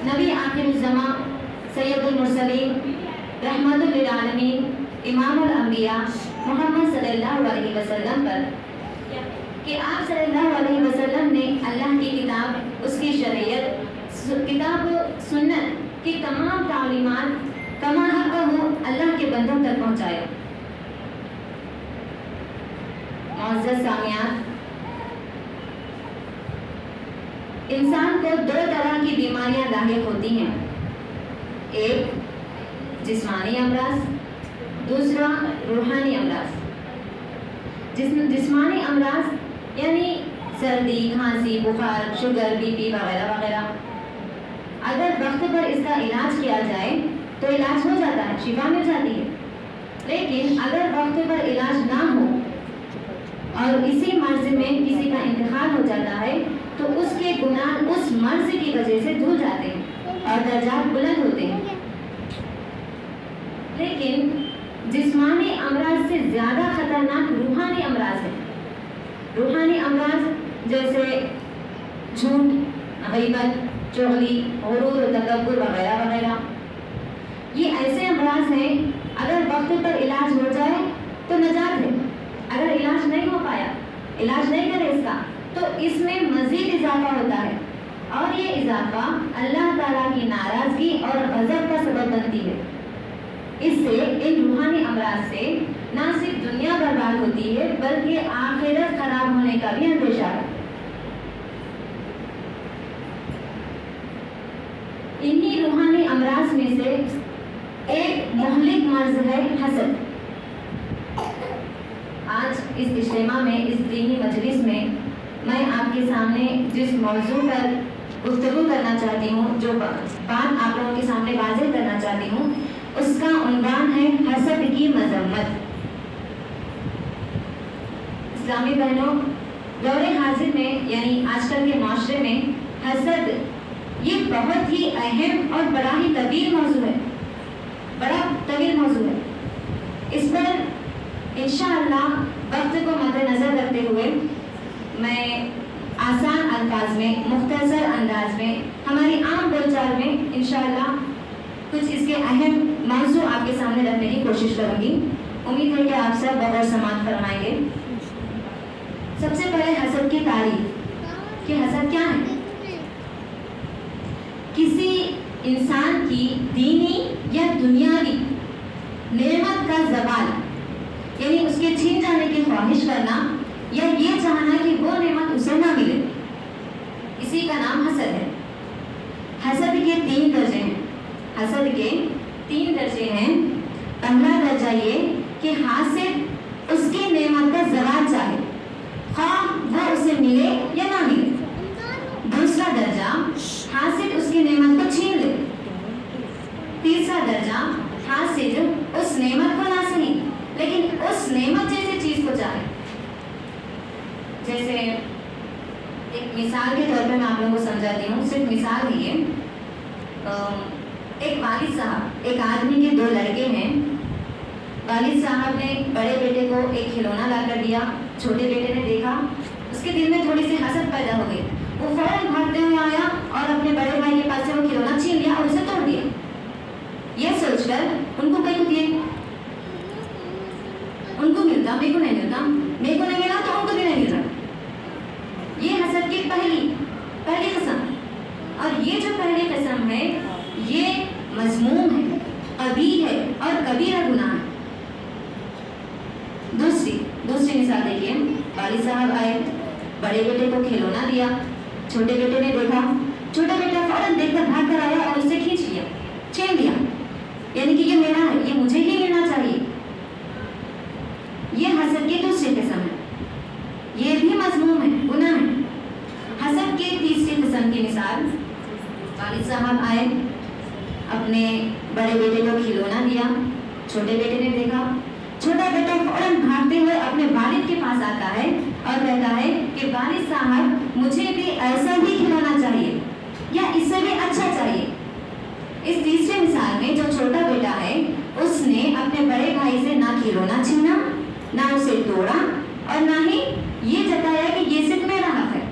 نبی آخر الزماں سید المرسلین رحمت للعالمین امام الانبیاء محمد صلی اللہ علیہ وسلم پر کہ آپ صلی اللہ علیہ وسلم نے اللہ کی کتاب، اس کی شریعت، کتاب و سنت کی تمام تعلیمات کما حق ہو اللہ کے بندوں تک پہنچایا۔ معزز سامعین، انسان کو دو طرح کی بیماریاں لاحق ہوتی ہیں، ایک جسمانی امراض، دوسرا روحانی امراض۔ جسمانی امراض یعنی سردی، کھانسی، بخار، شوگر، بی پی وغیرہ وغیرہ، اگر وقت پر اس کا علاج کیا جائے تو علاج ہو جاتا ہے، شفا مل جاتی ہے۔ لیکن اگر وقت پر علاج نہ ہو اور اسی مرض میں کسی کا انتقال ہو جاتا ہے تو اس کے گناہ اس مرض کی وجہ سے دھل جاتے ہیں اور درجات بلند ہوتے ہیں۔ لیکن جسمانی امراض سے زیادہ خطرناک روحانی امراض ہیں۔ روحانی امراض جیسے جھوٹ، غیبت، چغلی، غرور و تکبر وغیرہ وغیرہ، یہ ایسے امراض ہیں اگر وقت پر علاج ہو جائے تو نجات ہے، اگر علاج نہیں ہو پایا، علاج نہیں کرے اس کا، تو اس میں مزید اضافہ ہوتا ہے اور یہ اضافہ اللہ تعالیٰ کی ناراضگی اور غضب کا سبب بنتی ہے۔ اس سے ان روحانی امراض سے نہ صرف دنیا برباد ہوتی ہے بلکہ آخرت خراب ہونے کا بھی اندیشہ ہے۔ انہی روحانی امراض میں سے ایک مہلک مرض ہے حسد۔ آج اس اجتماع میں، اس دینی مجلس میں میں آپ کے سامنے جس موضوع پر گفتگو کرنا چاہتی ہوں، جو بات آپ لوگوں کے سامنے واضح کرنا چاہتی ہوں، اس کا عنوان ہے حسد کی مذمت۔ اسلامی بہنوں، دور حاضر میں یعنی آج کل کے معاشرے میں حسد یہ بہت ہی اہم اور بڑا ہی طویل موضوع ہے، بڑا طویل موضوع ہے۔ اس پر انشاءاللہ وقت کو مد نظر رکھتے ہوئے میں آسان الفاظ میں، مختصر انداز میں، ہماری عام بول چال میں انشاءاللہ کچھ اس کے اہم موضوع آپ کے سامنے رکھنے کی کوشش کروں گی۔ امید ہے کہ آپ سب بغور سماعت فرمائیں گے۔ سب سے پہلے حسد کی تعریف کہ حسد کیا ہے؟ کسی انسان کی دینی یا دنیاوی نعمت کا زوال، یعنی اس کے چھین جانے کی خواہش کرنا یا یہ چاہنا کہ وہ نعمت اسے نہ ملے، اسی کا نام حسد ہے۔ حسد کے 3 درجے ہیں۔ حسد کے 3 درجے ہیں۔ پہلا درجہ یہ کہ حاسد اس کی نعمت کا زوال چاہے، خواہ وہ اسے ملے یا نہ ملے۔ دوسرا درجہ حاسد اس کی نعمت کو چھین لے۔ تیسرا درجہ حاسد اس نعمت کو نہ صحیح لیکن اس نعمت جیسی چیز کو چاہے۔ جیسے ایک مثال کے طور پہ میں آپ لوگوں کو سمجھاتی ہوں، صرف مثال ہی ہے۔ ایک والد صاحب، ایک آدمی کے 2 لڑکے ہیں۔ والد صاحب نے بڑے بیٹے کو ایک کھلونا لا کر دیا، چھوٹے بیٹے نے دیکھا، اس کے دل میں تھوڑی سی حسد پیدا ہو گئی، وہ فوراً بھاگتے ہوئے آیا اور اپنے بڑے بھائی کے پاس سے وہ کھلونا چھین لیا اور اسے توڑ دیا، یہ سوچ کر ان کو کہیں دیے، ان کو ملتا، میرے کو نہیں ملتا، میرے کو نہیں ملا تو ان کو بھی نہیں مل رہا۔ یہ حسد کی پہلی قسم، اور یہ جو پہلی قسم ہے یہ مذموم ہے، قبیح ہے اور کبیرہ گناہ ہے۔ دوسری مثال دیکھیے، والد صاحب آئے، بڑے بیٹے کو کھلونا دیا، چھوٹے بیٹے نے دیکھا، چھوٹا بیٹا فوراً دیکھ کر بھاگ کر آیا اور اسے کھینچ لیا، چھین لیا، یعنی کہ یہ میرا ہے، یہ مجھے ہی ملنا چاہیے۔ یہ حسد کی دوسری قسم ہے، یہ بھی مذموم ہے، گناہ ہے۔ حسد کی تیسری قسم کی مثال، والد صاحب آئے، اپنے بڑے بیٹے کو کھلونا دیا، چھوٹے بیٹے نے دیکھا، چھوٹا بیٹا فوراً بھاگتے ہوئے اپنے والد کے پاس آتا ہے اور کہتا ہے کہ والد صاحب مجھے بھی ایسا ہی کھلونا چاہیے یا اس سے بھی اچھا چاہیے۔ اس تیسری مثال میں جو چھوٹا بیٹا ہے اس نے اپنے بڑے بھائی سے نہ کھلونا چھینا، نہ اسے توڑا اور نہ ہی یہ جتایا کہ یہ صرف میرا حق ہے۔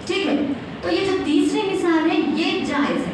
ٹھیک ہے، تو یہ جو تیسری مثال ہے یہ جائز ہے،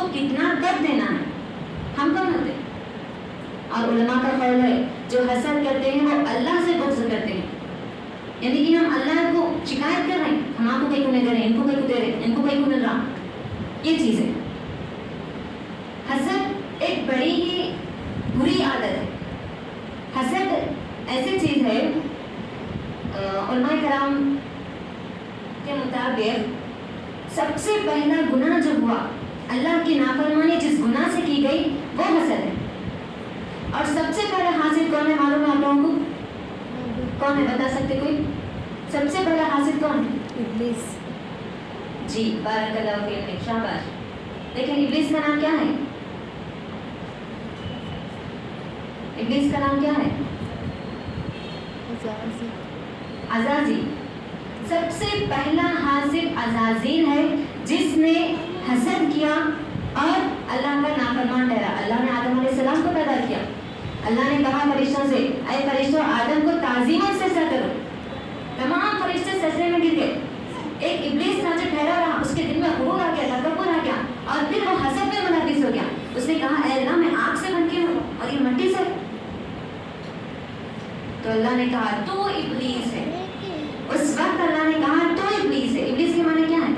کو کتنا درد دینا ہے، ہم کون ہوتے ہیں؟ اور علماء کا قول ہے جو حسد کرتے ہیں وہ اللہ سے بغض کرتے ہیں، یعنی کہ ہم اللہ کو شکایت کر رہے ہیں، ہم آپ کو کہیں کو نہیں دے رہے، ان کو کہیں کو دے رہے، ان کو کہیں کو مل رہا، یہ چیز ہے۔ حسد ایک بڑی ہی بری عادت ہے۔ حسد ایسی چیز ہے، علماء کرام کے مطابق سب سے پہلا گناہ جو ہوا، اللہ کی نافرمانی جس گناہ سے کی گئی وہ حسد ہے۔ اور سب سے پہلا حاسد کون ہے معلوم ہے آپ لوگوں کو؟ کون ہے بتا سکتے کوئی؟ سب سے پہلا حاسد کون ہے؟ ابلیس۔ جی بارک اللہ فیک، شاباش۔ لیکن ابلیس کا نام کیا ہے؟ ابلیس کا نام کیا ہے؟ عزازیل۔ سب سے پہلا حاسد عزازیل ہے جس نے حسد کیا اور اللہ کا نافرمان ٹھہرا۔ اللہ نے آدم علیہ السلام کو پیدا کیا، اللہ نے کہا فرشتوں سے اے فرشتوں آدم کو تعظیماً سجدہ کرو، تمام فرشتے سجدے میں گر گئے، ایک ابلیس تھا جو ٹھہرا رہا، اس کے دل میں غرور آ گیا، تکبر آ گیا اور پھر وہ حسد میں ملوث ہو گیا۔ اس نے کہا اے اللہ میں آگ سے بن کے ہوں اور یہ مٹی سے، تو اللہ نے کہا تو ابلیس ہے۔ اس وقت اللہ نے کہا تو ابلیس ہے۔ ابلیس کے معنی کیا ہے؟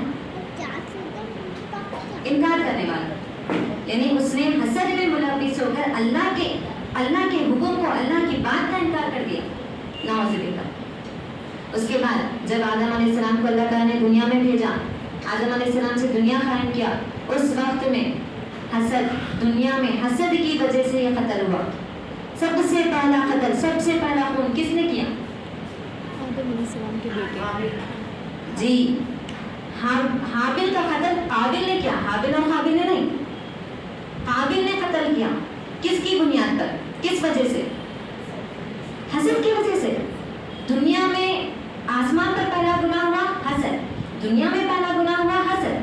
انکار کرنے والا، یعنی اس نے حسد میں ملوث ہو کر اللہ کے حکم کو، اللہ کی بات کا انکار کر دیا، نعوذ باللہ۔ اس کے بعد جب آدم علیہ السلام کو اللہ تعالیٰ نے دنیا میں بھیجا، آدم علیہ السلام سے دنیا قائم کیا، اس وقت میں حسد، دنیا میں حسد کی وجہ سے یہ قتل ہوا۔ سب سے پہلا قتل، سب سے پہلا خون کس نے کیا؟ آدم علیہ السلام کے بیٹے۔ جی، حابل کا قتل قابل نے کیا، حابل اور قابل نے نہیں، قابل نے قتل کیا۔ کس کی بنیاد پر؟ کس وجہ سے؟ حسد کی وجہ سے۔ دنیا میں آسمان پر پہلا گناہ ہوا حسد، دنیا میں پہلا گناہ ہوا حسد۔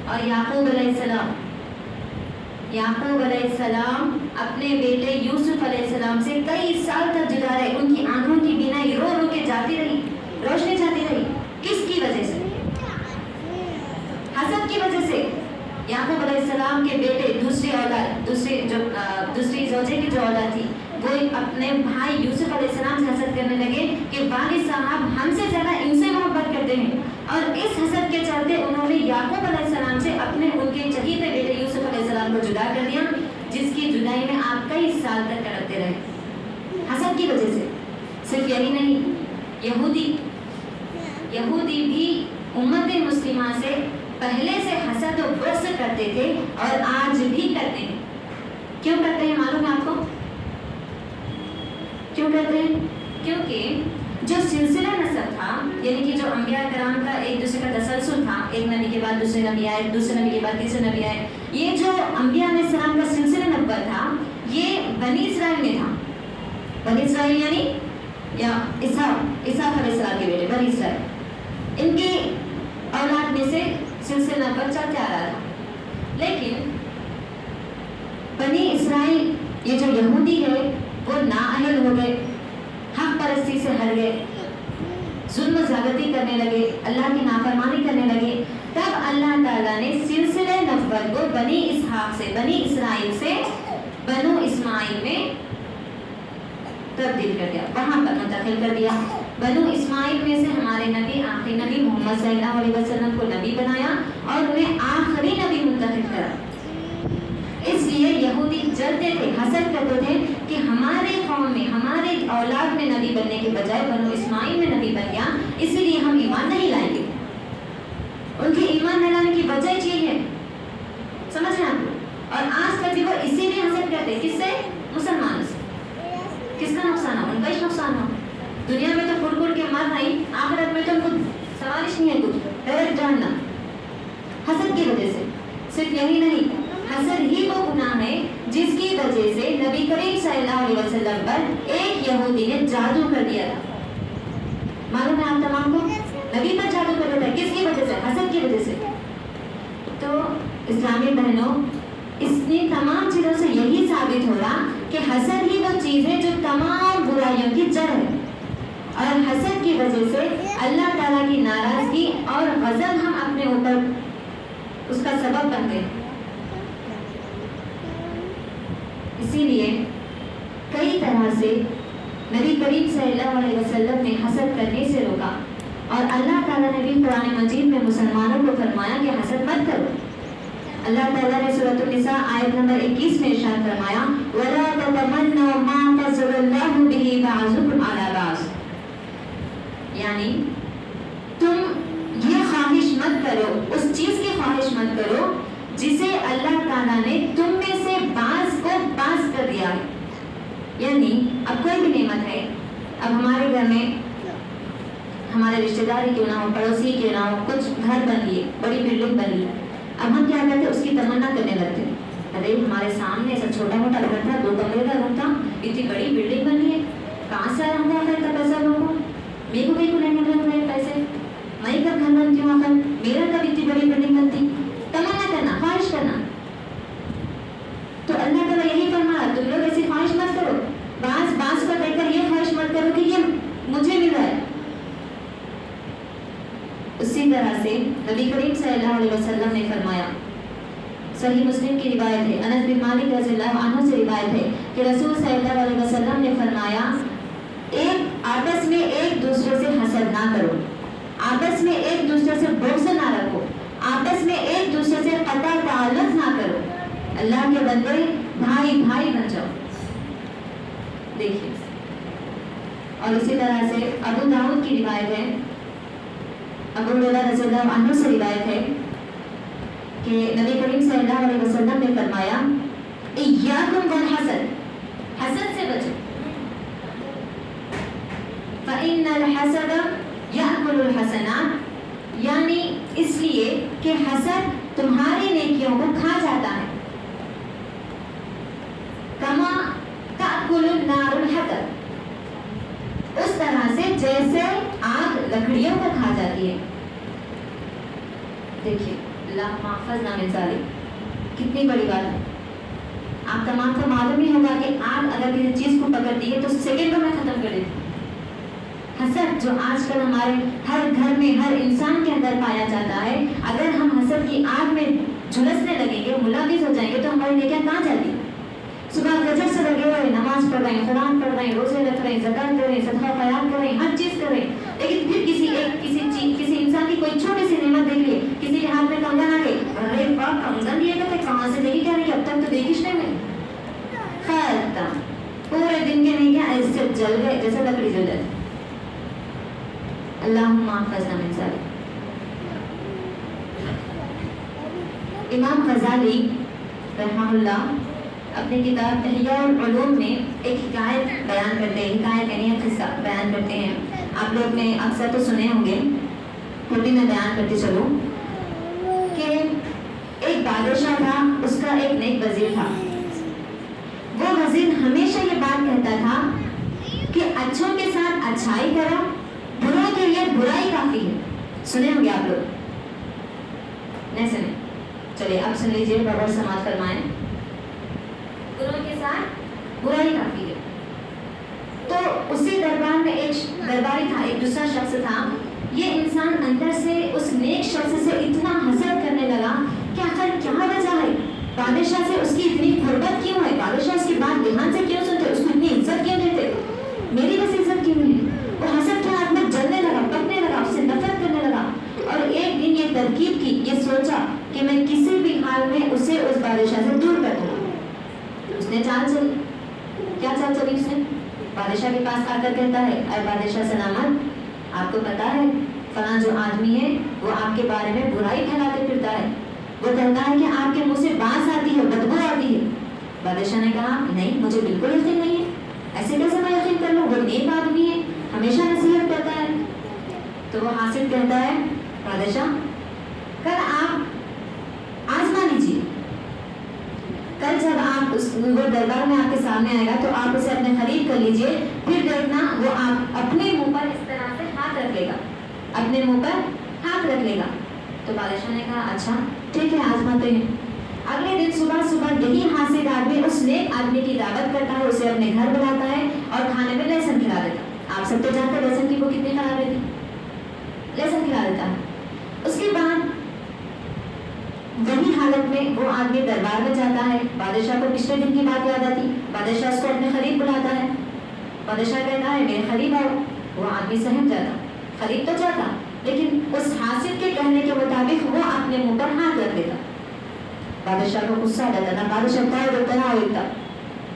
اور یعقوب علیہ السلام اپنے بیٹے یوسف علیہ السلام سے کئی سال تک جدا رہے، ان کی آنکھوں کی بینائی رو رو کے جاتی رہی، روشنی جاتی رہی۔ کس کی وجہ سے؟ حسد کی وجہ سے۔ یعقوب علیہ السلام کے بیٹے، دوسری اولاد، دوسری زوجے کی جو اولاد تھی، وہ اپنے بھائی یوسف علیہ السلام سے حسد کرنے لگے کہ والد صاحب ہم سے زیادہ ان سے محبت کرتے ہیں، اور اس حسد کے چلتے انہوں نے یعقوب علیہ السلام سے ان کے چہیتے بیٹے یوسف علیہ السلام کو جدا کر دیا، جس کی جدائی میں آپ کئی سال تک تڑپتے رہے حسد کی وجہ سے۔ صرف یہی نہیں، یہودی بھی امت مسلمہ سے پہلے سے حسد و بغض کرتے تھے اور آج بھی کرتے ہیں۔ کیوں کرتے ہیں معلوم ہے آپ کو؟ کیوں کرتے ہیں؟ کیونکہ جو سلسلہ نسب تھا، یعنی کہ جو انبیاء کرام کا ایک دوسرے کا تسلسل تھا، ایک نبی کے بعد دوسرے نبی آئے، دوسرے نبی کے بعد تیسرے نبی آئے، یہ جو انبیاء علیہ السلام کا سلسلہ نبوت تھا یہ بنی اسرائیل میں تھا۔ بنی اسرائیل یعنی یا اسحاق علیہ السلام کے بیٹے بنی اسرائیل، ان کی اولاد میں سے سلسلہ نبوت چلتے آ رہا تھا۔ لیکن بنی اسرائیل یہ جو یہودی ہے وہ نااہل ہو گئے، حق پرستی سے ہٹ گئے، ظلم و زیادتی کرنے لگے، اللہ کی نافرمانی کرنے لگے۔ تب اللہ تعالیٰ نے سلسلہ نبوت کو بنی اسحاق سے، بنی اسرائیل سے بنو اسماعیل میں تبدیل کر دیا، وہاں پر منتقل کر دیا۔ بنو اسماعیل میں سے ہمارے نبی، آخری نبی محمد صلی اللہ علیہ وسلم کو نبی بنایا اور انہیں آخری نبی منتخب کرا۔ اس لیے یہودی جلتے تھے، حسد کرتے تھے کہ ہمارے قوم میں، ہمارے اولاد میں نبی بننے کے بجائے بنو اسماعیل میں نبی بن گیا، اسی لیے ہم ایمان نہیں لائیں گے۔ ان کے ایمان نہ لانے کی وجہ یہ ہے، سمجھ رہے ہیں آپ؟ اور آج تک بھی وہ اسی لیے حسد کرتے، کس سے؟ مسلمانوں سے۔ کس کا نقصان ہو؟ ان کا ہی نقصان ہو۔ دنیا میں تو کھڑ کھڑ کے مر رہی، آخرت میں تو ان کو سوالش نہیں ہے کچھ، ڈائریکٹ جہنم، حسد کی وجہ سے۔ صرف یہی نہیں، حسد ہی وہ گناہ ہے جس کی وجہ سے نبی کریم صلی اللہ علیہ وسلم پر ایک یہودی نے جادو کر دیا تھا۔ معلوم ہے آپ تمام کو؟ نبی پر جادو کر دیا تھا، کس کی وجہ سے؟ حسد کی وجہ سے۔ تو اسلامی بہنوں، اس نے تمام چیزوں سے یہی ثابت ہو رہا کہ حسد ہی وہ چیز ہے جو تمام برائیوں کی جڑ ہے، اور حسد کی وجہ سے اللہ تعالیٰ کی ناراضگی اور غضب ہم اپنے اوپر اس کا سبب بنتے ہیں. اسی لیے کئی طرح سے نبی کریم صلی اللہ علیہ وسلم نے حسد کرنے سے روکا، اور اللہ تعالیٰ نے بھی قرآن مجید میں مسلمانوں کو فرمایا کہ حسد مت کرو. اللہ تعالیٰ نے سورۃ النساء آیت نمبر 21 میں ارشاد فرمایا وَلَا تَتَمَنَّوْا مَا فَضَّلَ اللَّهُ بِهِ بَعْضَكُمْ عَلَىٰ بَعْضٍ، یعنی تم یہ خواہش مت کرو، اس چیز کی خواہش مت کرو جسے اللہ تعالیٰ نے تم میں سے بعض کو باز کر دیا ہے. یعنی اب کوئی بھی نعمت ہے، اب ہمارے گھر میں ہمارے رشتہ داری کیوں نہ ہو، پڑوسی کیوں نہ ہو، کچھ گھر بن لیے، بڑی بلڈنگ بن لی، اب ہم کیا کرتے ہیں اس کی تمنا کرنے لگتے ہیں. ارے ہمارے سامنے ایسا چھوٹا موٹا گھر تھا، 2 کمرے کا گھر تھا، اتنی بڑی بلڈنگ بنی ہے، کہاں سے آیا ہوں اتنا پیسہ لوگوں کو، میرے کو کہیں کو نہیں مل رہے پیسے، میں کب گھر بنتی ہوں آخر، میرا کب اتنی بڑی بلڈنگ بنتی. تمنا کرنا، خواہش کرنا. تو اللہ تعالیٰ یہی فرمایا تم لوگ ایسی خواہش مت کرو، بعض کو دیکھ کر یہ خواہش مت کرو کہ یہ مجھے مل رہا ہے. اسی طرح سے نبی کریم صلی اللہ علیہ وسلم نے فرمایا، صحیح مسلم کی روایت ہے، انس بن مالک رضی اللہ عنہ سے روایت ہے کہ رسول صلی اللہ علیہ وسلم نے فرمایا آپس میں ایک دوسرے سے حسد نہ کرو، آپس میں ایک دوسرے سے بغض نہ رکھو، آپس میں ایک دوسرے سے قطع تعلق نہ کرو، اللہ کے بندے بھائی بن جاؤ. دیکھیے، اور اسی طرح سے ابو داؤد کی روایت ہے، ابو ہریرہ رضی اللہ عنہ سے روایت ہے کہ نبی کریم صلی اللہ علیہ وسلم نے فرمایا ایاکم والحسد، حسد سے بچو، فإن الحسد یأکل الحسنات، یعنی اس لیے کہ حسد تمہاری نیکیوں کو کھا جاتا ہے. کما تأکل النار الحطب، اس طرح سے جیسے آگ لکڑیوں کو کھا جاتی ہے. دیکھیے اللہ محفظ نہ من ذالک، کتنی بڑی بات ہے. آپ تمام کو معلوم ہی ہوگا کہ آگ اگر کسی چیز کو پکڑتی ہے تو سیکنڈوں میں ختم کر دیتی ہے. حسد جو آج کل ہمارے ہر گھر میں ہر انسان کے اندر پایا جاتا ہے، اگر ہم حسد کی آگ میں جھلسنے لگیں گے، ملوث ہو جائیں گے تو ہماری نیکیاں کہاں جاتی ہیں. صبح فجر سے لگے ہوئے نماز پڑھ رہے ہیں، قرآن پڑھ رہے ہیں، روزے رکھ رہے ہیں، زکات دے رہے ہیں، صدقہ خیرات کر رہے ہیں، ہر چیز کر رہے ہیں، لیکن پھر کسی انسان کی کوئی چھوٹی سی نعمت دیکھ لیے، کسی کے ہاتھ میں کنگن آ گئی، ارے باپ کنگن دیے گئے تھے، کہاں سے دیکھی کیا رہی، اب تک تو دیکھش نہیں ملی، ختم، پورے دن کے نہیں کیا ایسے جل گئے جیسے لکڑی جل جاتی. اللہم احفظنا من ذلک. امام غزالی رحمہ اللہ اپنی کتاب احیاء العلوم میں ایک حکایت بیان کرتے ہیں، حکایت یعنی قصہ بیان کرتے ہیں. آپ لوگ نے اکثر تو سنے ہوں گے، پھر بھی میں بیان کرتے چلوں کہ ایک بادشاہ تھا، اس کا ایک نیک وزیر تھا. وہ وزیر ہمیشہ یہ بات کہتا تھا کہ اچھوں کے ساتھ اچھائی کرو، بروں کے لیے برائی کافی ہے. سنے ہوں گے آپ لوگ؟ نہیں سنے؟ چلیے اب سن لیجیے، بغور سماعت فرمائیں. بروں کے ساتھ برائی کافی ہے. تو اسی دربار میں ایک درباری تھا، ایک دوسرا شخص تھا. یہ انسان اندر سے اس نیک شخص سے اتنا حسد کرنے لگا کہ آخر کیا وجہ ہے، بادشاہ سے اس کی اتنی قربت کیوں ہے، بادشاہ اس کی بات دھیان سے کیوں سنتے، اس کو اتنی عزت کیوں دیتے، میری بس عزت کیوں نہیں. وہ حسد کے ہاتھ میں جلنے لگا، پکنے لگا، اس سے نفرت کرنے لگا. اور ایک دن یہ ترکیب کی، یہ سوچا کہ میں کسی بھی حال میں اسے اس بادشاہ سے دور کر دوں. اس نے چال چلی. کیا چال چلی اس نے؟ بادشاہ کے پاس آ کر کہتا ہے، اے بادشاہ سلامت، آپ کو پتا ہے فلاں جو آدمی ہے وہ آپ کے بارے میں برائی پھیلاتے پھرتا ہے، وہ کہتا ہے کہ آپ کے منہ سے بانس آتی ہے، بدبو آتی ہے. بادشاہ نے کہا نہیں، مجھے بالکل یقین نہیں ہے، ایسے کیسے میں یقین کر لوں، وہ نیک آدمی ہے، ہمیشہ نصیحت کرتا ہے. تو وہ حاسد کہتا ہے، بادشاہ کل آپ آزما لیجیے، کل جب آپ وہ دربار میں آپ کے سامنے آئے گا تو آپ اسے اپنے قریب کر لیجیے، پھر دیکھنا وہ آپ اپنے منہ پر اس طرح سے ہاتھ رکھ لے گا، اپنے منہ پر ہاتھ رکھ لے گا. تو بادشاہ نے کہا اچھا ٹھیک ہے، آزماتے ہیں. اگلے دن صبح صبح یہی حاسد آدمی اس نیک آدمی کی دعوت کرتا ہے، اسے اپنے گھر بلاتا ہے اور کھانے میں لہسن کھلا دیتا. آپ سب تو جانتے ہیں لہسن کی وہ کتنی خراب رہتی، لہسن کھلا دیتا ہے. اس کے بعد حالت میں وہ آدمی دربار میں جاتا ہے، بادشاہ کو پچھلے دن کی بات یاد آتی، بادشاہ اس کو اپنے قریب بلاتا ہے، بادشاہ کہتا ہے میرے قریب آؤ، وہ آدمی سہم جاتا، قریب تو جاتا لیکن اس حاسد کے کہنے کے مطابق وہ اپنے منہ پر ہاتھ رکھ دیتا۔ بادشاہ کو غصہ آ جاتا، نہ بادشاہ ہوتا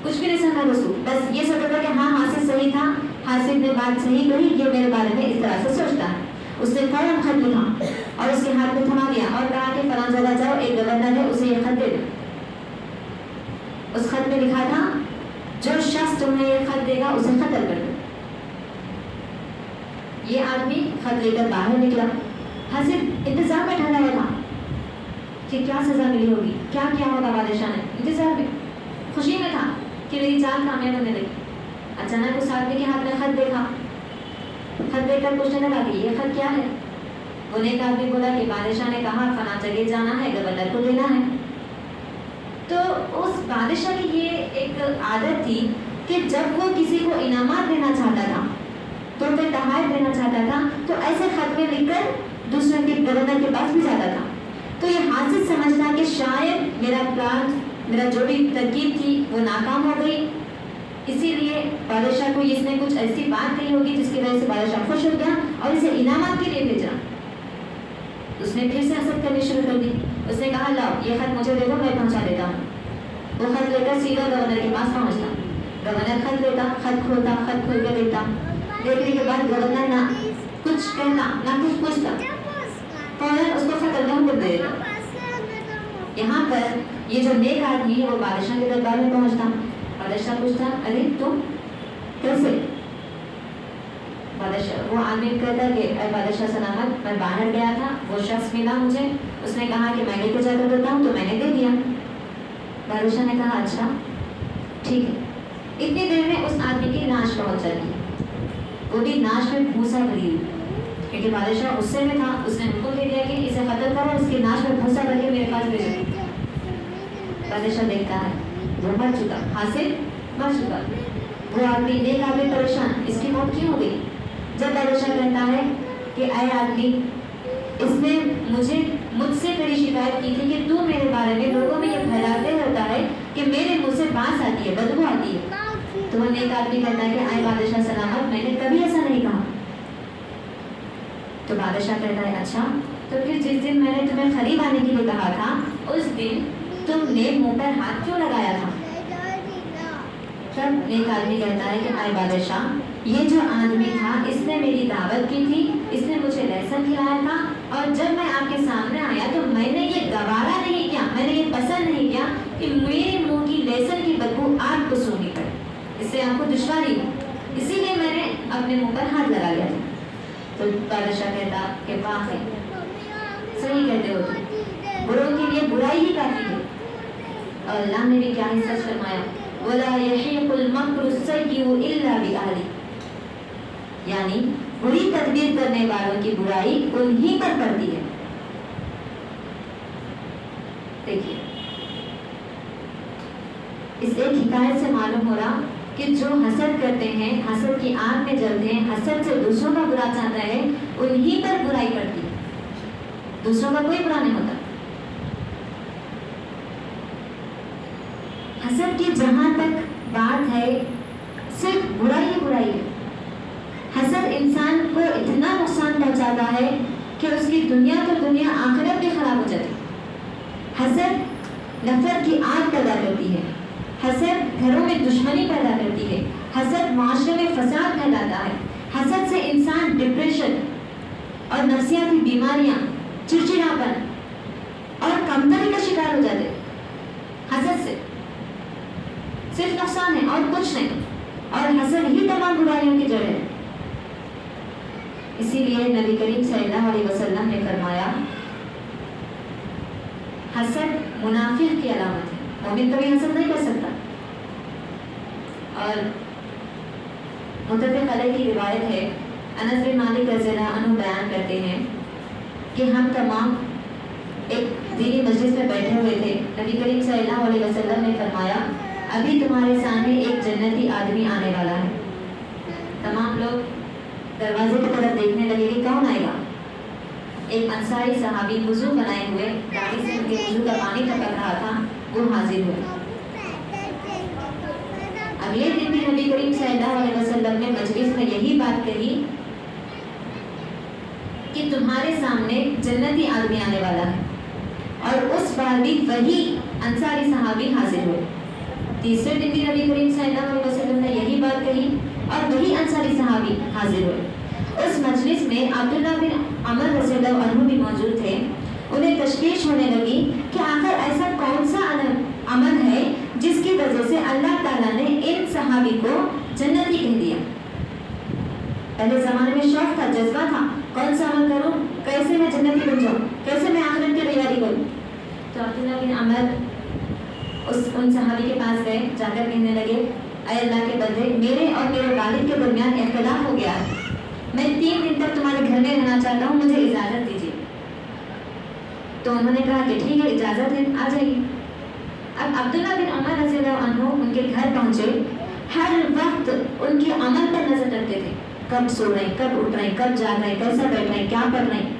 کچھ بھی نہیں سمجھا رسول، بس یہ سمجھتا کہ ہاں حاسد صحیح تھا، حاسد نے بات صحیح کہی، یہ میرے بارے میں اس طرح سے سوچتا ہے۔ اس نے فوراً خط لکھا اور اس کے ہاتھ میں تھما دیا اور کہا کہ فلاں جگہ جاؤ، ایک گورنر ہے، اسے یہ خط دے دو۔ اس خط میں لکھا تھا جو شخص تمہیں یہ خط دے گا اسے قتل کر دو۔ یہ آدمی خط لے کر باہر نکلا، حاسد انتظار میں ٹھہرا ہوا تھا کہ کیا سزا ملی ہوگی، کیا کیا ہوگا بادشاہ نے، انتظار میں، خوشی میں تھا کہ میری چال کامیاب ہونے لگی۔ اچانک اس آدمی کے ہاتھ میں خط دیکھا، خط دیکھ کر پوچھنے لگا کہ یہ خط کیا ہے؟ وہ نیک آدمی بولا کہ بادشاہ نے کہا فلاں جگہ جانا ہے، گورنر کو دینا ہے۔ تو اس بادشاہ کی یہ ایک عادت تھی کہ جب وہ کسی کو انعامات دینا چاہتا تھا تو پھر تحائف دینا چاہتا تھا تو ایسے خط میں لکھ کر دوسرے کے گورنر کے پاس بھی جاتا تھا۔ تو یہ حاسد سمجھتا کہ شاید میرا پلان، میرا جو بھی ترکیب تھی وہ ناکام ہو گئی، اسی لیے بادشاہ کو اس نے کچھ ایسی بات کہی ہوگی جس کی وجہ سے بادشاہ خوش ہو گیا اور اسے انعامات کے لیے بھیجا۔ اس نے پھر سے حسد کرنی شروع کر دی۔ اس نے کہا لاؤ یہ خط مجھے دے دو، میں پہنچا دیتا ہوں۔ وہ خط لے کر سیدھا گورنر کے پاس پہنچتا، گورنر خط لیتا، خط کھولتا، خط کھول کر دیکھتا، دیکھنے کے بعد گورنر نہ کچھ کہنا نہ کچھ پوچھتا، فوراً اس کو خط اللہ کو دے دیتا۔ یہاں پر یہ جو نیک آدمی ہے وہ بادشاہ کے دربار میں پہنچتا، بادشاہ پوچھتا ارے تم کیسے؟ بادشاہ وہ آدمی کہتا کہ اے بادشاہ سلامت، میں باہر گیا تھا، وہ شخص ملا مجھے، اس نے کہا کہ میں لے کے جا کر دیتا ہوں تو میں نے دے دیا۔ بادشاہ نے کہا اچھا ٹھیک ہے۔ اتنی دیر میں اس آدمی کی ناش پہنچ جاتی، وہ بھی ناش میں بھوسا بھری ہوئی، کیونکہ بادشاہ غصے میں تھا، اس نے حکم دے دیا کہ اسے قتل کرو، اس کی ناش میں بھوسا بھر کے میرے پاس بھیجو۔ بادشاہ دیکھتا ہے وہ مر چکا، حاسد مر چکا، وہ آدمی نیک آدمی پریشان، اس کی موت کیوں ہو گئی؟ جب بادشاہ کہتا ہے کہ اے آدمی، اس نے مجھ سے بڑی شکایت کی تھی کہ تو میرے بارے میں لوگوں میں یہ پھیلاتے ہوتا ہے کہ میرے منہ سے بانس آتی ہے، بدبو آتی ہے۔ تو وہ نیک آدمی کہتا ہے کہ اے بادشاہ سلامت، میں نے کبھی ایسا نہیں کہا۔ تو بادشاہ کہتا ہے اچھا، تو پھر جس دن میں نے تمہیں قریب آنے کے لیے کہا تھا اس دن تم نے منہ پر ہاتھ کیوں لگایا تھا؟ تب ایک آدمی کہتا ہے کہ اے بادشاہ، یہ جو آدمی تھا اس نے میری دعوت کی تھی، اس نے مجھے لہسن کھلایا تھا، اور جب میں آپ کے سامنے آیا تو میں نے یہ گوارا نہیں کیا، میں نے یہ پسند نہیں کیا کہ میرے منہ کی لہسن کی بدبو آپ کو سونی پڑے، اس سے آپ کو دشواری ہو، اسی لیے میں نے اپنے منہ پر ہاتھ لگا لیا تھا۔ تو بادشاہ کہتا کہ واہ صحیح کہتے ہو تم، بروں کے لیے برائی ہی کافی ہے۔ اور اللہ نے بھی کیا ہی سچ فرمایا، وَلَا يَحِيقُ الْمَكْرُ السَّيِّئُ إِلَّا بِأَهْلِهِ، یعنی بری تدبیر کرنے والوں کی برائی انہی پر پڑتی ہے۔ دیکھیے اس ایک حکایت سے معلوم ہو رہا کہ جو حسد کرتے ہیں، حسد کی آگ میں جلتے ہیں، حسد سے دوسروں کا برا چاہتا ہے، انہی پر برائی پڑتی ہے، دوسروں کا کوئی برا نہیں ہوتا۔ حسد کی جہاں تک بات ہے صرف برائی ہی برائی ہے۔ حسد انسان کو اتنا نقصان پہنچاتا ہے کہ اس کی دنیا تو دنیا آخرت بھی خراب ہو جاتی ہے۔ حسد نفرت کی آگ پیدا کرتی ہے، حسد گھروں میں دشمنی پیدا کرتی ہے، حسد معاشرے میں فساد پھیلاتا ہے، حسد سے انسان ڈپریشن اور نفسیاتی بیماریاں، چڑچڑاپن اور کمتری کا شکار ہو جاتے ہیں۔ حسد سے صرف نقصان ہے اور کچھ نہیں، اور حسد ہی تمام برائیوں کی جڑ ہے۔ اسی لیے نبی کریم صلی اللہ علیہ وسلم نے فرمایا حسد منافق کی علامت ہے، مومن کبھی حسد نہیں کر سکتا۔ اور متفق علیہ کی روایت ہے، انس بن مالک رضی اللہ عنہ بیان کرتے ہیں کہ ہم تمام ایک دینی مجلس میں بیٹھے ہوئے تھے، نبی کریم صلی اللہ علیہ وسلم نے فرمایا ابھی تمہارے سامنے ایک جنتی آدمی آنے والا ہے۔ تمام لوگ دروازے کی طرف دیکھنے لگے کہ کون آئے گا۔ ایک انصاری صحابی وضو بنائے ہوئے داڑھی سے ان کے وضو کا پانی وہ حاضر ہوئے. اگلے دن بھی نبی کریم صلی اللہ علیہ وسلم نے مجلس میں یہی بات کہی کہ تمہارے سامنے جنتی آدمی آنے والا ہے. اور اس بار بھی وہی انصاری صحابی حاضر ہوئے. تیسرے دن بھی نبی کریم صلی اللہ علیہ وسلم نے یہی بات کہی اور وہی انصاری صحابی حاضر ہوئے. اس مجلس میں عبداللہ بن عمر رضی اللہ عنہ بھی موجود تھے. انہیں تشویش ہونے لگی کہ آخر ایسا کون سا عمل ہے جس کی وجہ سے اللہ تعالیٰ نے ان صحابی کو جنتی کہہ دیا. پہلے زمانے میں شوق تھا, جذبہ تھا, کون سا عمل کروں, کیسے میں جنتی بن جاؤں, کیسے میں آخرت کی تیاری کروں. تو عبداللہ بن عمر ان صحابی کے پاس گئے, جا کر کہنے لگے اے اللہ کے بندے, میرے اور میرے والد کے درمیان اختلاف ہو گیا ہے. میں 3 دن تک تمہارے گھر میں رہنا چاہتا ہوں, مجھے اجازت دیجیے. تو انہوں نے کہا کہ ٹھیک ہے, اجازت ہے, آ جائیے. اب عبداللہ بن عمر رضی اللہ عنہ ان کے گھر پہنچے. ہر وقت ان کے عمل پر نظر رکھتے تھے, کب سو رہے ہیں, کب اٹھ رہے ہیں, کب جاگ رہے ہیں, کیسا بیٹھ رہے ہیں, کیا پڑھ رہے ہیں,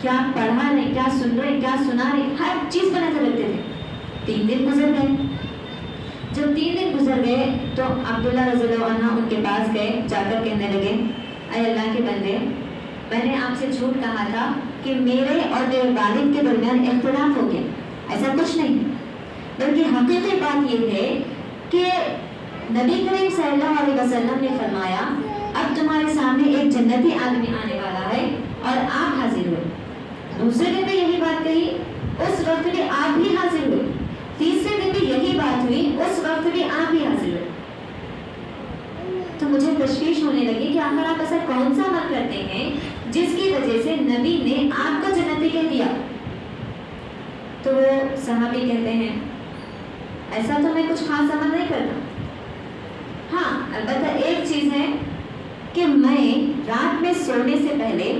کیا پڑھا رہے ہیں, کیا سن رہے ہیں, کیا سنا رہے ہیں, ہر چیز پر نظر رکھتے تھے. 3 دن گزر گئے. جب 3 دن گزر گئے تو عبداللہ رضی اللہ عنہ ان کے پاس گئے, جا کر کہنے لگے اے اللہ کے بندے, میں نے آپ سے جھوٹ کہا تھا کہ میرے اور میرے والد کے درمیان اختلاف ہو گیا. ایسا کچھ نہیں, بلکہ حقیقی بات یہ ہے کہ نبی کریم صلی اللہ علیہ وسلم نے فرمایا اب تمہارے سامنے ایک جنتی آدمی آنے والا ہے اور آپ حاضر ہوئے. دوسرے دن بھی یہی بات کہی, اس وقت بھی آپ بھی حاضر ہوئے. تیسرے دن بھی یہی بات ہوئی, اس وقت بھی آپ بھی حاضر ہوئے. تو مجھے تشویش ہونے لگی کہ آخر آپ ایسا کون سا عمل کرتے ہیں جس کی وجہ سے نبی نے آپ کو جنتی کہہ دیا. تو وہ صحابی کہتے ہیں ایسا تو میں کچھ خاص عمل نہیں کرتا. ہاں البتہ ایک چیز ہے کہ میں رات میں سونے سے پہلے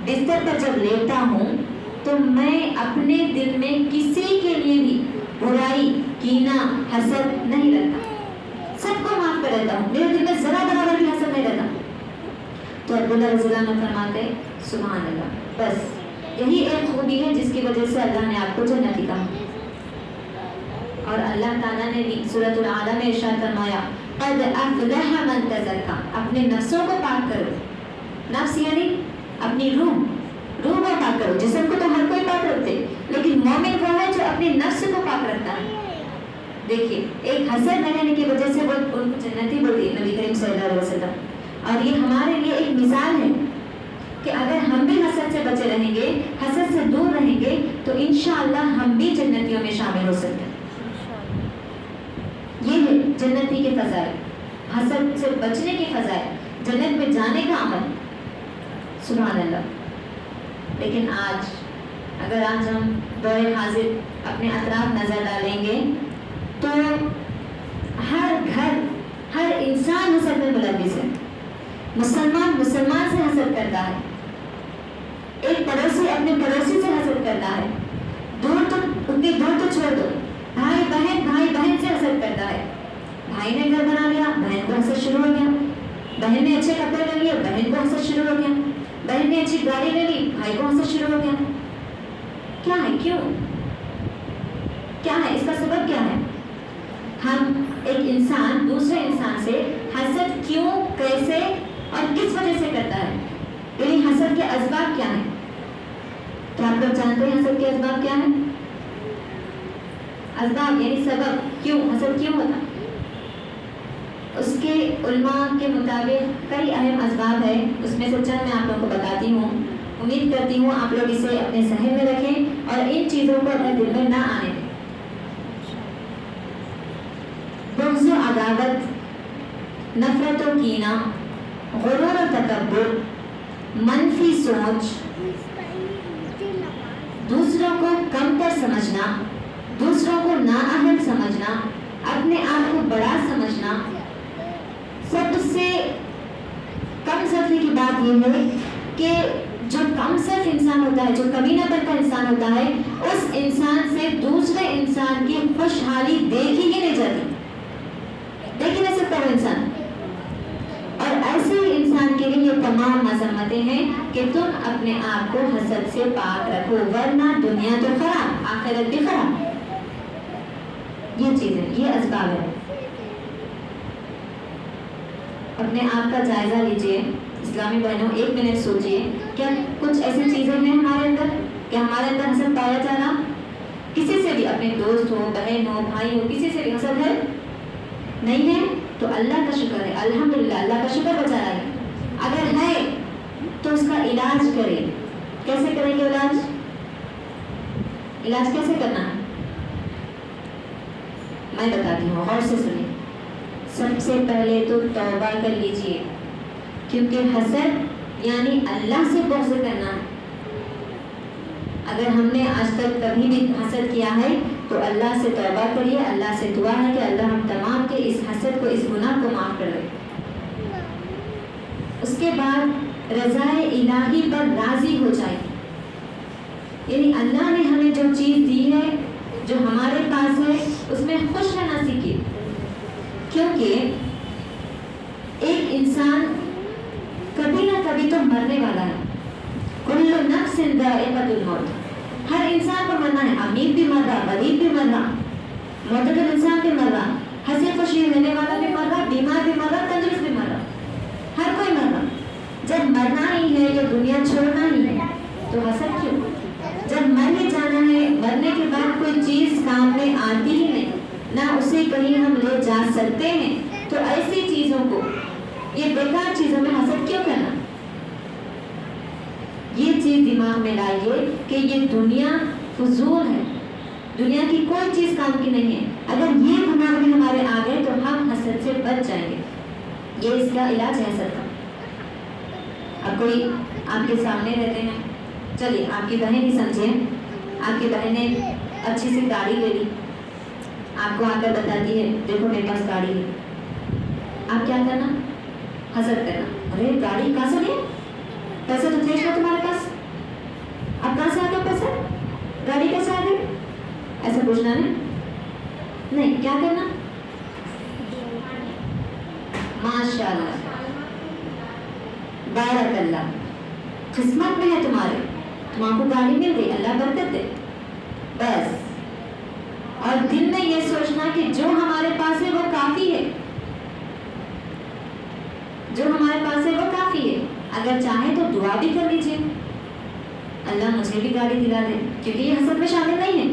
بستر پر جب لیٹتا ہوں تو میں اپنے دل میں کسی کے لیے بھی برائی, کینہ, حسد نہیں رکھتا. سب کو معاف کر دیتا ہوں, میرے دل میں ذرا برابر بھی حسد نہیں رہتا. تو عبداللہ رضی اللہ عنہ فرماتے سبحان اللہ, بس یہی ایک خوبی ہے جس کی وجہ سے اللہ نے آپ کو جنتی کہا. اور اللہ تعالیٰ نے بھی سورۃ الاعلیٰ میں ارشاد فرمایا قد افلح من تزکا, اپنے نفسوں کو پاک کرو. نفس یعنی اپنی روح کو پاک کرو. جسم کو تو ہر کوئی پاک رکھتے, لیکن مومن وہ ہے جو اپنے نفس کو پاک رکھتا ہے. دیکھیے ایک حسد نہ رہنے کی وجہ سے وہ ان کو جنتی بولتی نبی کریم صلی اللہ علیہ وسلم. اور یہ ہمارے لیے ایک مثال ہے کہ اگر ہم بھی حسد سے بچے رہیں گے, حسد سے دور رہیں گے, تو انشاءاللہ ہم بھی جنتیوں میں شامل ہو سکتے ہیں. یہ ہے جنتی کے فضائل, حسد سے بچنے کے فضائل, جنت میں جانے کا عمل. سبحان اللہ. لیکن اگر آج ہم دور حاضر اپنے اطراف نظر ڈالیں گے تو ہر گھر, ہر انسان حسد میں ملوث ہے. مسلمان سے حسد کرتا ہے, ایک پڑوسی اپنے پڑوسی سے حسد کرتا ہے, دور تو چھوڑ دو, بھائی بہن سے حسد کرتا ہے. بھائی نے گھر بنا لیا, بہن کو حسد شروع ہو گیا. بہن نے اچھے کپڑے لے لیے, بہن کو حسد شروع ہو گیا. بہن نے اچھی گاڑی لے لی, بھائی کو حسد شروع ہو گیا. کیا ہے, کیوں, کیا ہے اس کا سبب کیا ہے؟ ہم ایک انسان دوسرے انسان سے حسد کیوں, کیسے اور کس وجہ سے کرتا ہے؟ یعنی حسد کے اسباب کیا ہیں؟ کیا آپ لوگ جانتے ہیں حسد کے اسباب کیا ہیں؟ اسباب یعنی سبب, کیوں حسد کیوں ہوتا ہے؟ اس کے علماء کے مطابق کئی اہم اسباب ہیں. اس میں سے چند میں آپ لوگوں کو بتاتی ہوں. امید کرتی ہوں آپ لوگ اسے اپنے ذہن میں رکھیں اور ان چیزوں کو اپنے دل میں نہ آنے دیں. بغض و عداوت, نفرت و کینہ, غرور و تکبر, منفی سوچ, دوسروں کو کم تر سمجھنا, دوسروں کو نااہل سمجھنا, اپنے آپ کو بڑا سمجھنا. سب سے کم صرفی کی بات یہ ہے کہ جو کم صرف انسان ہوتا ہے, جو کمینہ پن کا انسان ہوتا ہے, اس انسان سے دوسرے انسان کی خوشحالی دیکھی ہی نہیں جاتی, دیکھ ہی نہیں سکتا وہ انسان. اور ایسے ہی انسان کے لیے یہ تمام مذمتیں ہیں کہ تم اپنے آپ کو حسد سے پاک رکھو, ورنہ دنیا تو خراب, آخرت بھی خراب. یہ چیزیں، یہ اسباب ہے. اپنے آپ کا جائزہ لیجئے اسلامی بہنوں، 1 منٹ سوچئے، کیا کچھ ایسی چیزیں ہیں ہمارے اندر کہ ہمارے اندر حسد پایا جانا؟ کسی سے بھی، اپنے دوست ہو، بہن ہو، بھائی ہو، کسی سے بھی حسد ہے؟ نہیں ہے تو اللہ کا شکر ہے، الحمدللہ، اللہ کا شکر بچا رہا ہے. اگر ہے تو اس کا علاج کرے. کیسے کریں گے علاج؟ علاج کیسے کرنا ہے میں بتاتی ہوں، غور سے سنیں. سب سے پہلے تو توبہ کر لیجئے، کیونکہ حسد یعنی اللہ سے بغض کرنا ہے. اگر ہم نے آج تک کبھی بھی حسد کیا ہے تو اللہ سے توبہ کریے، اللہ سے دعا ہے کہ اللہ ہم تمام کے اس حسد کو، اس گناہ کو معاف کر دے. اس کے بعد رضائے الہی پر راضی ہو جائے، یعنی اللہ نے ہمیں جو چیز دی ہے، جو ہمارے پاس ہے، اس میں خوش رہنا سیکھیے. کیونکہ ایک انسان کبھی نہ کبھی تو مرنے والا ہے. کل نفس ذائقۃ الموت، ہر انسان کو مرنا ہے. امیر بھی مر رہا، غریب بھی مر رہا، معتدل انسان بھی مر رہا، ہنسی خوشی رہنے والا بھی مر رہا، بیمار بھی مر رہا، تندرست بھی مر رہا، ہر کوئی مر رہا. جب مرنا ہی ہے یا دنیا چھوڑنا ہی ہے تو حسد کیوں؟ جب مر ہی جانا ہے، مرنے کے بعد کوئی چیز کام میں آتی ہی نہیں، نہ اسے کہیں ہم لے جا سکتے ہیں، تو ایسی چیزوں کو، یہ بیکار چیزوں میں حسد کیوں کرنا؟ یہ چیز دماغ میں لائیے کہ یہ دنیا فضول ہے، دنیا کی کوئی چیز کام کی نہیں ہے. اگر یہ دماغ میں ہمارے آ گئے تو ہم حسد سے بچ جائیں گے. یہ اس کا علاج ہے حسد کا. اب کوئی آپ کے سامنے رہتے ہیں، چلیے آپ کی بہن ہی سمجھے، آپ کی بہن نے اچھی سی گاڑی لے لی، آپ کو آ کر بتاتی ہے دیکھو میرے پاس گاڑی ہے. آپ کیا کرنا؟ حسد کرنا. ارے گاڑی کہاں سے لی؟ پیسہ تو تھے نا تمہارے پاس، اب کہاں سے آ گیا پیسہ؟ گاڑی کیسے آ گئی؟ ایسا پوچھنا نہیں. کیا کرنا؟ ماشاء اللہ، بارک اللہ، قسمت میں ہے تمہارے، تمہارے کو گاڑی مل گئی، اللہ برکت دے. بس. اور دل میں یہ سوچنا کہ جو ہمارے پاس ہے وہ کافی ہے، جو ہمارے پاس ہے وہ کافی ہے. اگر چاہے تو دعا بھی کر لیجیے، اللہ مجھے بھی گاڑی دلا دے، کیونکہ یہ حسد میں شامل نہیں ہے،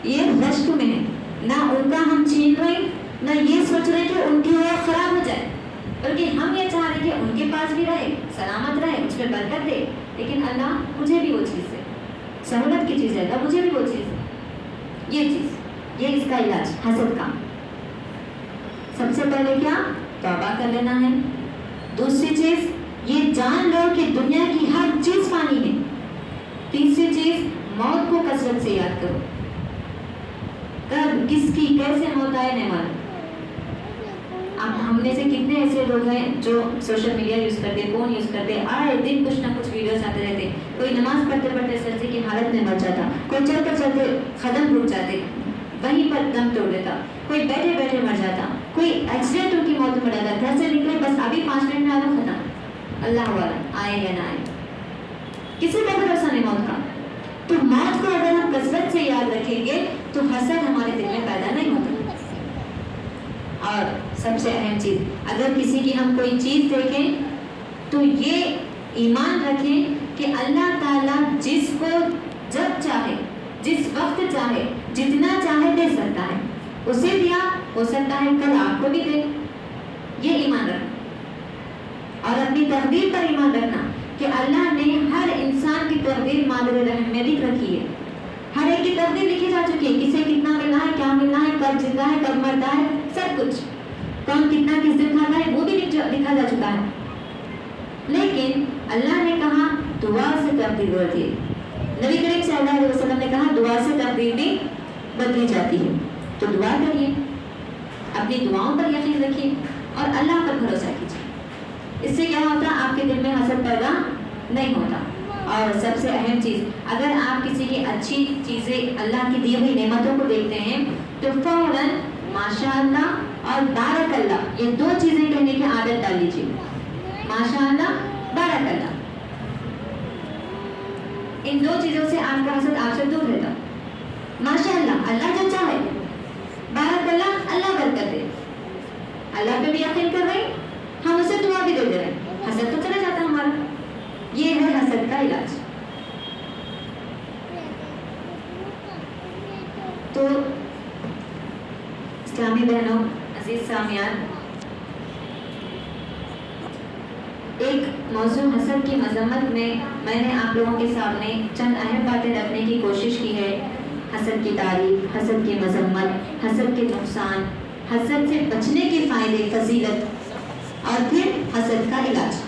یہ رشک میں ہے. نہ ان کا ہم چھین رہے، نہ یہ سوچ رہے کہ ان کی وہ خراب ہو جائے، بلکہ ہم یہ چاہ رہے کہ ان کے پاس بھی رہے، سلامت رہے، اس پہ برکت دے. لیکن اللہ مجھے بھی وہ چیز ہے، سہولت کی چیز ہے، اللہ مجھے بھی وہ چیز ہے. یہ چیز، یہ اس کا علاج حسد کا. سب سے پہلے کیا؟ توبہ کر لینا ہے. دوسری چیز یہ جان لو کہ دنیا کی ہر چیز فانی ہے. تیسری چیز موت کو کثرت سے یاد کرو. کب کس کی کیسے موت آئے نہیں معلوم. اب ہم میں سے کتنے ایسے لوگ ہیں جو سوشل میڈیا یوز کرتے، فون یوز کرتے، آئے دن کچھ نہ کچھ ویڈیوز آتے رہتے. کوئی نماز پڑھتے پڑھتے سجدے کی حالت میں مر جاتا، کوئی چلتے چلتے قدم رک جاتے، وہیں پر دم توڑ دیتا، کوئی بیٹھے بیٹھے مر جاتا، کوئی ایکسیڈنٹ ان کی موت میں مر جاتا. گھر سے نکلے بس ابھی 5 منٹ میں آ رہا ختم. اللہ والا آئے یا نہ آئے، کسی کا بھروسہ نہیں موت کا. تو موت کو اگر ہم کثرت سے یاد رکھیں گے تو حسد ہمارے دل میں پیدا نہیں ہوتا. اور سب سے اہم چیز، اگر کسی کی ہم کوئی چیز دیکھیں تو یہ ایمان رکھیں کہ اللہ تعالیٰ جس کو جب چاہے، جس وقت چاہے، جتنا چاہے دے سکتا ہے. اسے دیا، ہو سکتا ہے کل آپ کو بھی دے. یہ ایمان رکھنا. اور اپنی تقدیر پر ایمان رکھنا کہ اللہ نے ہر انسان کی تقدیر مادر رحم میں لکھ رکھی ہے. ہر ایک کی تقدیر لکھی جا چکی ہے، کسے کتنا ملنا ہے، کیا ملنا ہے، کب زندہ ہے، کب مرتا ہے، سب کچھ. کون کتنا کس دن کھاتا ہے وہ بھی لکھا جا چکا ہے. لیکن اللہ نے کہا دعا سے تقدیر بدلتی ہے. نبی کریم صلی اللہ علیہ وسلم نے کہا دعا سے تقدیر بھی بدلی جاتی ہے. تو دعا کریے، اپنی دعاؤں پر یقین رکھیے اور اللہ پر بھروسہ کیجیے. اس سے کیا ہوتا ہے؟ آپ کے دل میں حسد پیدا نہیں ہوتا. اور سب سے اہم چیز، اگر آپ کسی کی اچھی چیزیں، اللہ کی دی ہوئی نعمتوں کو دیکھتے ہیں تو فوراً ماشاء اللہ اور بارک اللہ، یہ 2 چیزیں کہنے کی عادت ڈال لیجیے. ماشاء اللہ، بارک اللہ. ان 2 چیزوں سے آپ کا حسد آپ سے دور رہتا. ماشاء اللہ، اللہ جو چاہے بھی یقین کر رہے ہیں، ہم اسے دعا بھی دے دے رہے ہیں، حسد تو چلا جاتا ہے ہمارا. یہ ہے حسد کا علاج. تو اسلامی بہنوں، عزیز سامعین، ایک موضوع حسد کی مذمت میں نے آپ لوگوں کے سامنے چند اہم باتیں رکھنے کی کوشش کی ہے. حسد کی تعریف، حسد کی مذمت، حسد کے نقصان، حسد سے بچنے کے فائدے، فضیلت، اور پھر حسد کا علاج.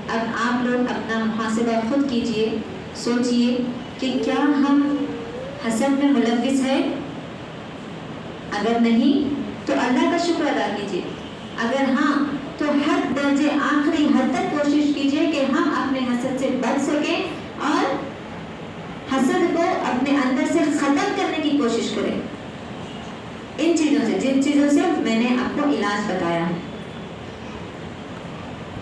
اب آپ لوگ اپنا محاسبہ خود کیجئے، سوچئے کہ کیا ہم حسد میں ملوث ہیں؟ اگر نہیں تو اللہ کا شکر ادا کیجئے. اگر ہاں تو حد درجے آخری حد تک کوشش کیجئے کہ ہم اپنے حسد سے بچ سکیں اور حسد کو اپنے اندر سے ختم کرنے کی کوشش کریں. ان چیزوں سے، جن چیزوں سے میں نے آپ کو علاج بتایا ہے.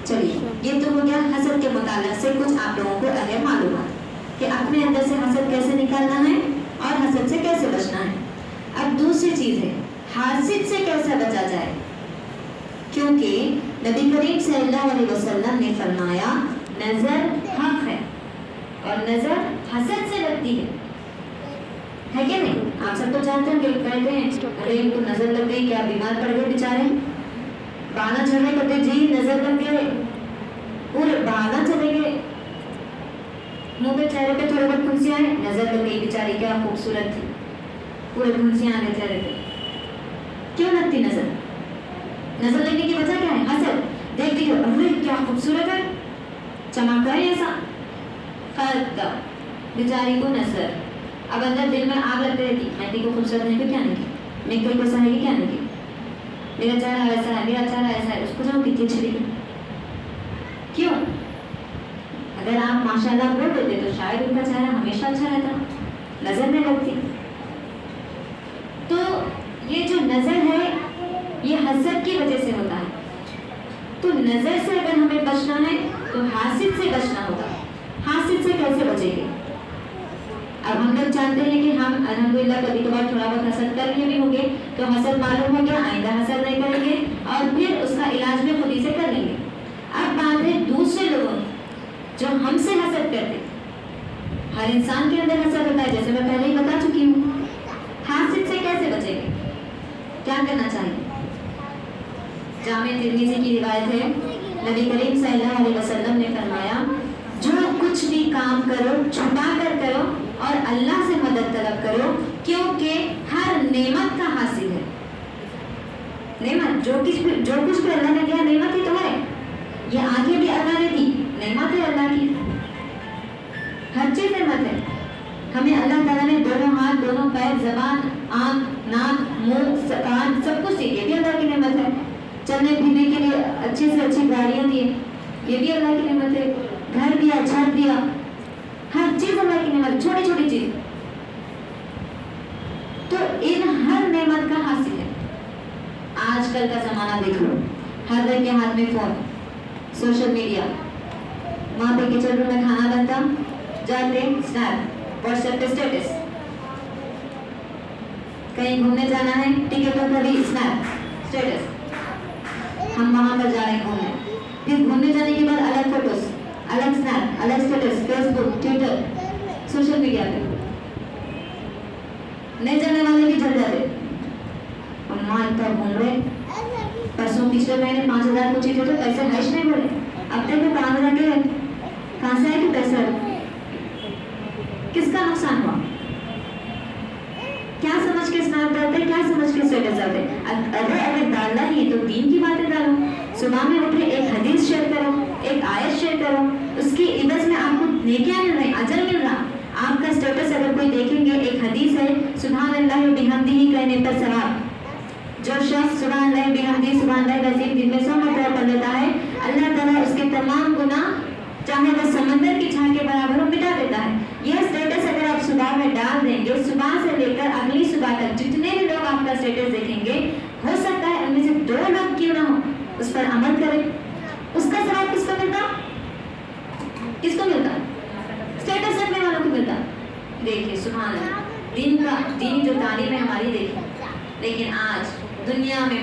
چلیے، یہ تو ہو گیا حسد کے متعلق سے کچھ آپ لوگوں کو اہم معلومات کہ اپنے اندر سے حسد کیسے نکالنا ہے اور حسد سے کیسے بچنا ہے. اب دوسری چیز ہے حاسد سے کیسے بچا جائے، کیونکہ نبی کریم صلی اللہ علیہ وسلم نے فرمایا نظر حق ہے اور نظر حسد سے لگتی ہے کہ نہیں؟ آپ سب تو جانتے ہیں کہ کہتے ہیں ارے ان کو نظر لگ گئی، کیا بیمار پڑ گئے بیچارے، بانا چڑھنے کرتے جی نظر لگ گئے، پورے بانا چلے گئے، منہ پہ چہرے پہ تھوڑے بہت پھنسیاں ہیں، نظر لگ گئی بیچاری، کیا خوبصورت تھی، پورے پھنسیاں آ گئے چہرے پہ. کیوں لگتی نظر؟ نظر لگنے کی وجہ کیا ہے؟ حسد. دیکھتی ہو ارے کیا خوبصورت ہے، چمکتا ہے ایسا، فرق کا بیچاری کو نظر. اب اندر دل میں آگ لگتے رہتی، مہندی کو خوبصورت نہیں کہ کیا نہیں کی، میک اپ ایسا ہے کہ کیا نہیں کی، میرا چہرہ ایسا ہے، میرا چہرہ ایسا ہے، اس کو جاؤ کتنی اچھی لگی. کیوں؟ اگر آپ ماشاءاللہ بول دیتے تو شاید ان کا چہرہ ہمیشہ اچھا رہتا، نظر نہیں لگتی. تو یہ جو نظر ہے یہ حسد کی وجہ سے ہوتا ہے. تو نظر سے اگر ہمیں بچنا ہے تو حاسد سے بچنا ہوگا. حاسد سے کیسے بچیں گے؟ اب ہم لوگ جانتے ہیں کہ ہم الحمدللہ کبھی کبھار تھوڑا بہت حسد کر لیے بھی ہوں گے، تو حسد معلوم ہو گیا، آئندہ حسد نہیں کریں گے اور پھر اس کا علاج بھی خود ہی سے کر لیں گے. اب بات ہے دوسرے لوگوں جو ہم سے حسد کرتے. ہر انسان کے اندر حسد ہوتا ہے، جیسے میں پہلے ہی بتا چکی ہوں. حاسد سے کیسے بچیں گے؟ کیا کرنا چاہیے؟ جامع ترمذی کی روایت ہے، نبی کریم صلی اللہ علیہ وسلم نے فرمایا جو کچھ بھی کام کرو چھپا کر کرو اور اللہ سے مدد طلب کرو، کیونکہ ہر نعمت کا حاصل ہے. نعمت جو کچھ بھی اللہ نے دیا نعمت ہی تو ہے. یہ آگے بھی اللہ نے دی، نعمت ہے اللہ کی، ہر چیز نعمت ہے. ہمیں اللہ تعالیٰ نے دونوں ہاتھ، دونوں پیر، زبان، آنکھ، ناک، منہ، کان، سب کچھ دی، یہ بھی اللہ کی نعمت ہے. چلنے پھرنے کے لیے اچھی سے اچھی گاڑیاں دی، یہ بھی اللہ کی نعمت ہے. گھر دیا، چھت دیا، ہر چیز اللہ کی نعمت، چھوٹی چھوٹی چیز. تو ان ہر نعمت کا حاصل ہے. آج کل کا زمانہ دیکھ لو، ہر ایک کے ہاتھ میں فون، سوشل میڈیا، وہاں پہ کچن روم میں کھانا بنتا، جاتے اسنیپ، واٹس ایپ پہ اسٹیٹس، کہیں گھومنے جانا ہے ٹکٹوں کا بھی اسنیپ اسٹیٹس، ہم وہاں پر جا رہے ہیں گھومنے، پھر گھومنے جانے کے بعد الگ فوٹوز، الگ اسنیپ، الگ اسٹیٹس، فیس بک، ٹویٹر، سوشل میڈیا پہ. نہیں جانے والے بھی چل جاتے، اماں اتنا گھوم رہے، پرسوں پچھلے مہینے 5,000 کچھ تھے تو پیسے ہائش نہیں بڑھے، اب تک 5,000 کے کہاں سے آئے کہ پیسے؟ کس کا نقصان ہوا؟ کیا سمجھ کے اسنیپ ڈالتے، کیا سمجھ کے اسٹیٹس ڈالتے؟ اگر ڈالنا ہی تو دین کی باتیں ڈالو. صبح میں اٹھے ایک حدیث شیئر کرو، ایک آیت شیئر کرو، اس کی عوض میں آپ کو نیکیاں مل رہی، اجر مل رہا. آپ کا اسٹیٹس اگر کوئی دیکھیں گے، ایک حدیث ہے سبحان اللہ بحمدہ کہنے پر ثواب. جو شخص سبحان اللہ بحمدہ سبحان اللہ العظیم دن میں 100 مرتبہ پڑھ لیتا ہے، اللہ تعالیٰ اس کے تمام گناہ چاہے وہ سمندر کی چھان کے برابر ہو مٹا دیتا ہے. یہ اسٹیٹس اگر آپ صبح میں ڈال دیں گے، صبح سے لے کر اگلی صبح تک جتنے بھی لوگ آپ کا اسٹیٹس دیکھیں گے، ہو سکتا ہے ان میں سے 2 لوگ کیوں نہ ہو اس پر عمل کریں. اس کا ثواب کس کو ملتا؟ کس کو ملتا؟ اسٹیٹس رکھنے والوں کو ملتا. دیکھیے سبحان اللہ، دین جو تعلیم ہے ہماری دیکھیں. لیکن آج دنیا میں